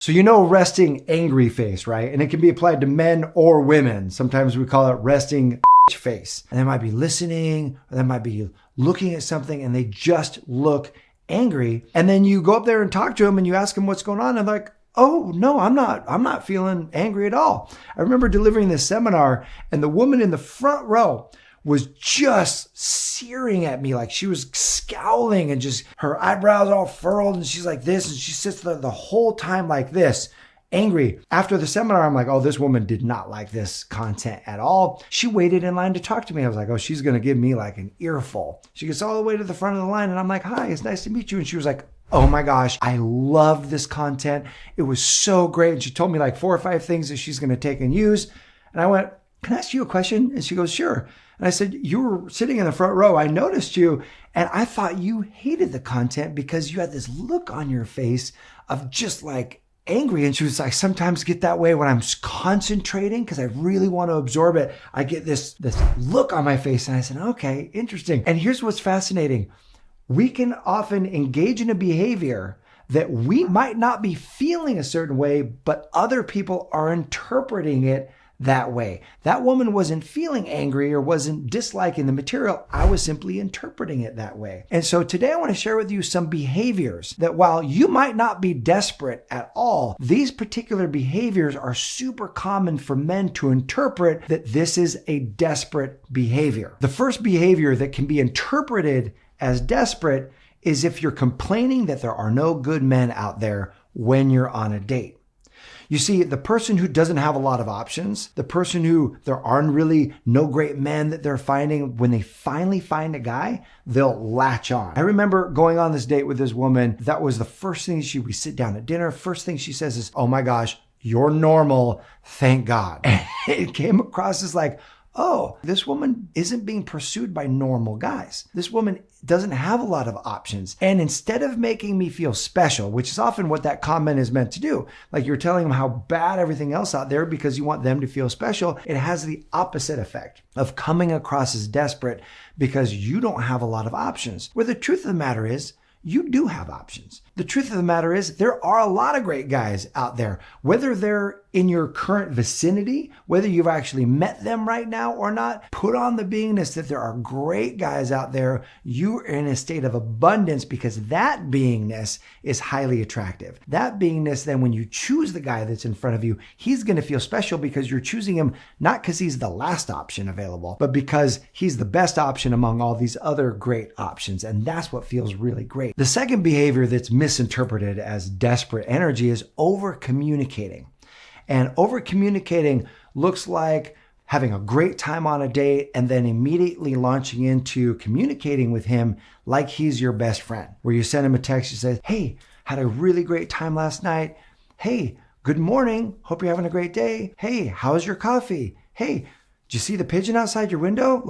So you know resting angry face, right? And it can be applied to men or women. Sometimes we call it resting face. And they might be listening, or they might be looking at something and they just look angry. And then you go up there and talk to them and you ask them what's going on. And they're like, oh no, I'm not feeling angry at all. I remember delivering this seminar and the woman in the front row was just searing at me, like she was scowling and just her eyebrows all furrowed and she's like this and she sits there the whole time like this, angry. After the seminar, I'm like, oh, this woman did not like this content at all. She waited in line to talk to me. I was like, oh, she's going to give me like an earful. She gets all the way to the front of the line and I'm like, hi, it's nice to meet you. And she was like, oh my gosh, I loved this content. It was so great. And she told me like 4 or 5 things that she's going to take and use. And I went, can I ask you a question? And she goes, sure. And I said, you were sitting in the front row. I noticed you and I thought you hated the content because you had this look on your face of just like angry. And she was like, sometimes get that way when I'm concentrating because I really want to absorb it. I get this look on my face. And I said, okay, interesting. And here's what's fascinating. We can often engage in a behavior that we might not be feeling a certain way, but other people are interpreting it that way. That woman wasn't feeling angry or wasn't disliking the material. I was simply interpreting it that way. And so today I want to share with you some behaviors that while you might not be desperate at all, these particular behaviors are super common for men to interpret that this is a desperate behavior. The first behavior that can be interpreted as desperate is if you're complaining that there are no good men out there when you're on a date. You see, the person who doesn't have a lot of options, the person who there aren't really no great men that they're finding, when they finally find a guy, they'll latch on. I remember going on this date with this woman. That was the first thing we sit down at dinner. First thing she says is, oh my gosh, you're normal. Thank God. And it came across as like, oh, this woman isn't being pursued by normal guys. This woman doesn't have a lot of options. And instead of making me feel special, which is often what that comment is meant to do, like you're telling them how bad everything else out there because you want them to feel special, it has the opposite effect of coming across as desperate because you don't have a lot of options. Where the truth of the matter is, you do have options. The truth of the matter is there are a lot of great guys out there, whether they're in your current vicinity, whether you've actually met them right now or not. Put on the beingness that there are great guys out there. You're in a state of abundance because that beingness is highly attractive. That beingness, then when you choose the guy that's in front of you, he's going to feel special because you're choosing him not because he's the last option available, but because he's the best option among all these other great options. And that's what feels really great. The second behavior that's misinterpreted as desperate energy is over-communicating. And over-communicating looks like having a great time on a date and then immediately launching into communicating with him like he's your best friend. Where you send him a text, you say, hey, had a really great time last night. Hey, good morning. Hope you're having a great day. Hey, how's your coffee? Hey, did you see the pigeon outside your window?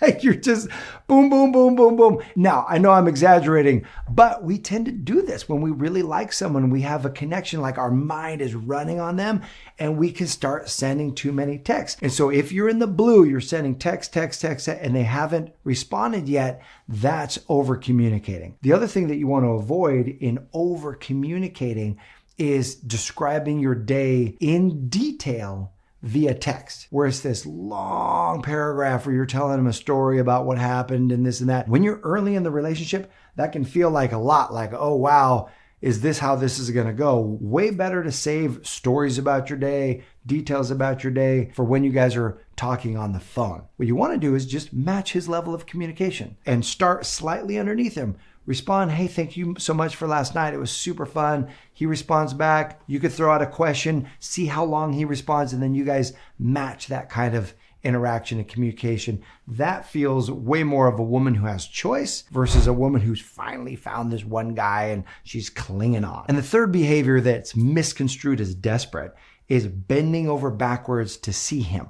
Like you're just boom, boom, boom, boom, boom. Now, I know I'm exaggerating, but we tend to do this when we really like someone. We have a connection, like our mind is running on them and we can start sending too many texts. And so if you're in the blue, you're sending text, and they haven't responded yet, that's over communicating. The other thing that you want to avoid in over communicating is describing your day in detail via text, where it's this long paragraph where you're telling them a story about what happened and this and that. When you're early in the relationship, that can feel like a lot, like, oh, wow, is this how this is going to go? Way better to save stories about your day, details about your day for when you guys are talking on the phone. What you want to do is just match his level of communication and start slightly underneath him. Respond, hey, thank you so much for last night. It was super fun. He responds back. You could throw out a question, see how long he responds, and then you guys match that kind of interaction and communication. That feels way more of a woman who has choice versus a woman who's finally found this one guy and she's clinging on. And the third behavior that's misconstrued as desperate is bending over backwards to see him.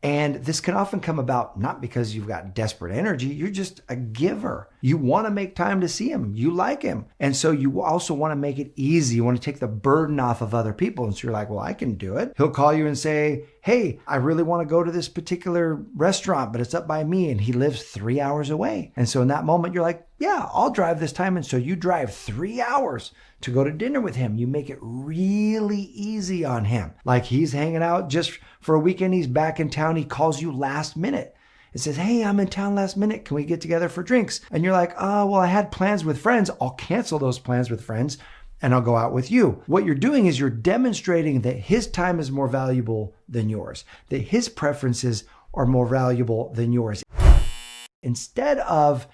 And this can often come about not because you've got desperate energy, you're just a giver. You want to make time to see him. You like him. And so you also want to make it easy. You want to take the burden off of other people. And so you're like, well, I can do it. He'll call you and say, hey, I really want to go to this particular restaurant, but it's up by me. And he lives 3 hours away. And so in that moment, you're like, yeah, I'll drive this time. And so you drive 3 hours to go to dinner with him. You make it really easy on him. Like he's hanging out just for a weekend. He's back in town. He calls you last minute. It says, hey, I'm in town last minute. Can we get together for drinks? And you're like, oh, well, I had plans with friends. I'll cancel those plans with friends and I'll go out with you. What you're doing is you're demonstrating that his time is more valuable than yours, that his preferences are more valuable than yours. Instead of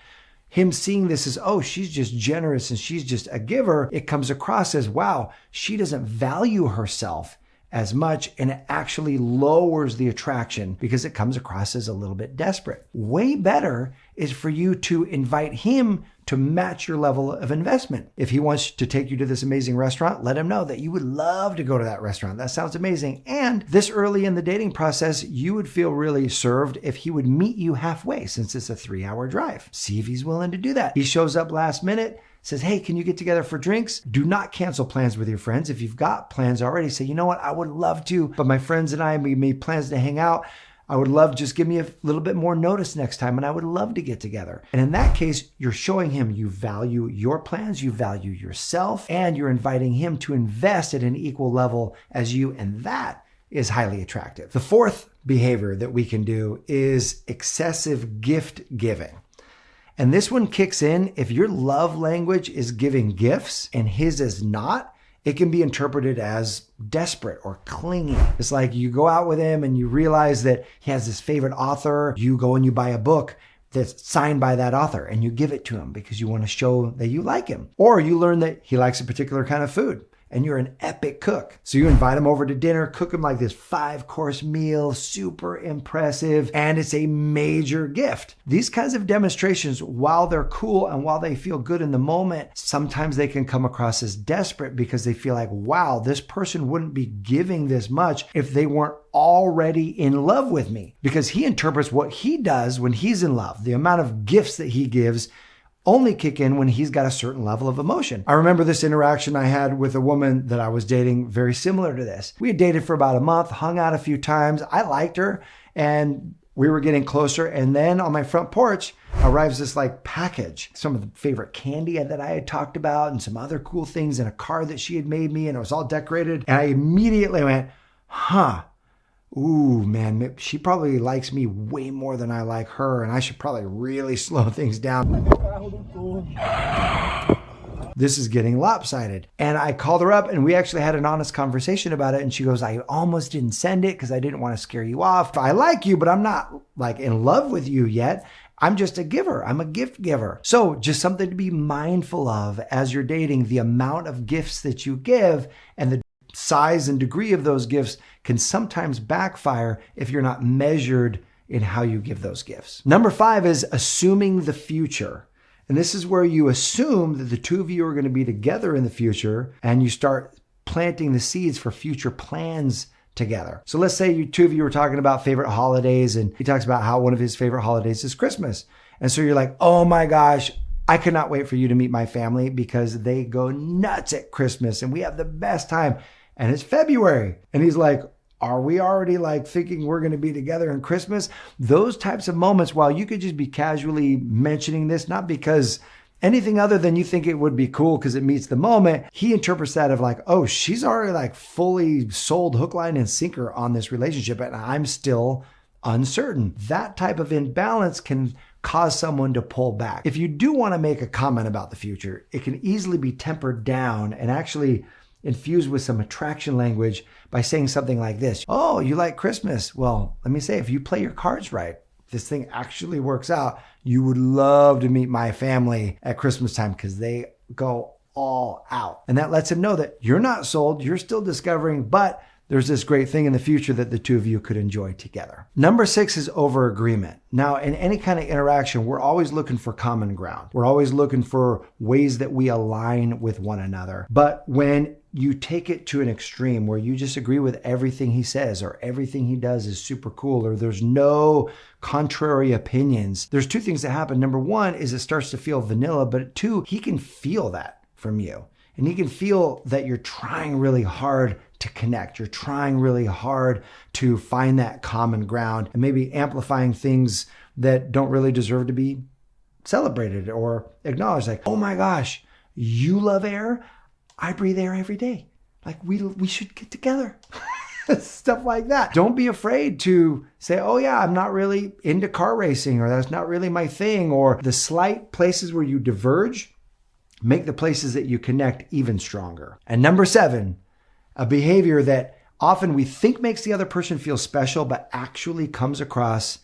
him seeing this as, oh, she's just generous and she's just a giver, it comes across as, wow, she doesn't value herself as much, and it actually lowers the attraction because it comes across as a little bit desperate. Way better is for you to invite him to match your level of investment. If he wants to take you to this amazing restaurant, let him know that you would love to go to that restaurant. That sounds amazing. And this early in the dating process, you would feel really served if he would meet you halfway, since it's a 3-hour drive. See if he's willing to do that. He shows up last minute, says, hey, can you get together for drinks? Do not cancel plans with your friends. If you've got plans already, say, you know what, I would love to, but my friends and I, we made plans to hang out. I would love, just give me a little bit more notice next time, and I would love to get together. And in that case, you're showing him you value your plans, you value yourself, and you're inviting him to invest at an equal level as you, and that is highly attractive. The fourth behavior that we can do is excessive gift giving. And this one kicks in if your love language is giving gifts and his is not. It can be interpreted as desperate or clingy. It's like you go out with him and you realize that he has this favorite author. You go and you buy a book that's signed by that author and you give it to him because you want to show that you like him. Or you learn that he likes a particular kind of food and you're an epic cook. So you invite him over to dinner, cook him like this 5-course meal, super impressive, and it's a major gift. These kinds of demonstrations, while they're cool and while they feel good in the moment, sometimes they can come across as desperate because they feel like, wow, this person wouldn't be giving this much if they weren't already in love with me. Because he interprets what he does when he's in love, the amount of gifts that he gives only kick in when he's got a certain level of emotion. I remember this interaction I had with a woman that I was dating very similar to this. We had dated for about a month, hung out a few times. I liked her and we were getting closer. And then on my front porch arrives this like package, some of the favorite candy that I had talked about and some other cool things in a card that she had made me, and it was all decorated. And I immediately went, ooh, man, she probably likes me way more than I like her, and I should probably really slow things down. This is getting lopsided. And I called her up and we actually had an honest conversation about it. And she goes, I almost didn't send it because I didn't want to scare you off. I like you, but I'm not like in love with you yet. I'm just a giver. I'm a gift giver. So just something to be mindful of as you're dating, the amount of gifts that you give and the size and degree of those gifts can sometimes backfire if you're not measured in how you give those gifts. Number 5 is assuming the future. And this is where you assume that the two of you are going to be together in the future and you start planting the seeds for future plans together. So let's say you two of you were talking about favorite holidays and he talks about how one of his favorite holidays is Christmas. And so you're like, oh my gosh, I could not wait for you to meet my family because they go nuts at Christmas and we have the best time. And it's February. And he's like, are we already like thinking we're going to be together in Christmas? Those types of moments, while you could just be casually mentioning this, not because anything other than you think it would be cool because it meets the moment, he interprets that of like, oh, she's already like fully sold hook, line, and sinker on this relationship and I'm still uncertain. That type of imbalance can cause someone to pull back. If you do want to make a comment about the future, it can easily be tempered down and actually infused with some attraction language by saying something like this. Oh, you like Christmas? Well, let me say, if you play your cards right, if this thing actually works out, you would love to meet my family at Christmas time because they go all out. And that lets him know that you're not sold, you're still discovering, but there's this great thing in the future that the two of you could enjoy together. Number 6 is over agreement. Now, in any kind of interaction, we're always looking for common ground. We're always looking for ways that we align with one another. But when you take it to an extreme where you just agree with everything he says or everything he does is super cool or there's no contrary opinions, there's two things that happen. Number one is it starts to feel vanilla, but two, he can feel that from you. And he can feel that you're trying really hard to connect. You're trying really hard to find that common ground and maybe amplifying things that don't really deserve to be celebrated or acknowledged. Like, oh my gosh, you love air? I breathe air every day. Like we should get together. Stuff like that. Don't be afraid to say, oh yeah, I'm not really into car racing, or that's not really my thing, or the slight places where you diverge, make the places that you connect even stronger. And number 7, a behavior that often we think makes the other person feel special, but actually comes across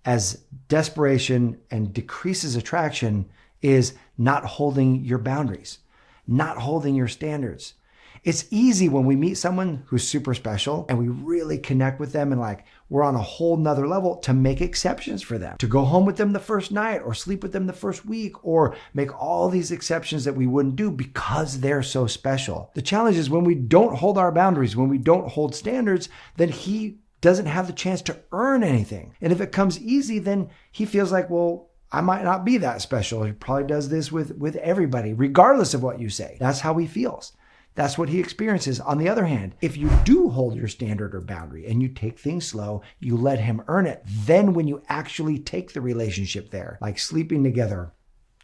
as desperation and decreases attraction is not holding your boundaries, not holding your standards. It's easy when we meet someone who's super special and we really connect with them and like we're on a whole nother level to make exceptions for them, to go home with them the first night or sleep with them the first week or make all these exceptions that we wouldn't do because they're so special. The challenge is when we don't hold our boundaries, when we don't hold standards, then he doesn't have the chance to earn anything. And if it comes easy, then he feels like, well, I might not be that special. He probably does this with everybody, regardless of what you say. That's how he feels. That's what he experiences. On the other hand, if you do hold your standard or boundary and you take things slow, you let him earn it. Then when you actually take the relationship there, like sleeping together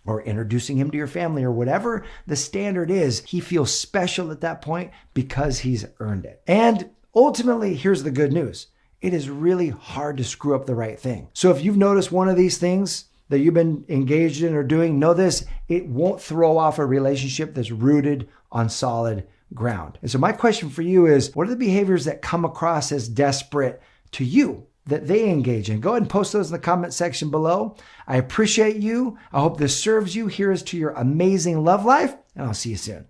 or introducing him to your family or whatever the standard is, he feels special at that point because he's earned it. And ultimately, here's the good news. It is really hard to screw up the right thing. So if you've noticed one of these things that you've been engaged in or doing, know this, it won't throw off a relationship that's rooted on solid ground. And so my question for you is, what are the behaviors that come across as desperate to you that they engage in? Go ahead and post those in the comment section below. I appreciate you. I hope this serves you. Here's to your amazing love life, and I'll see you soon.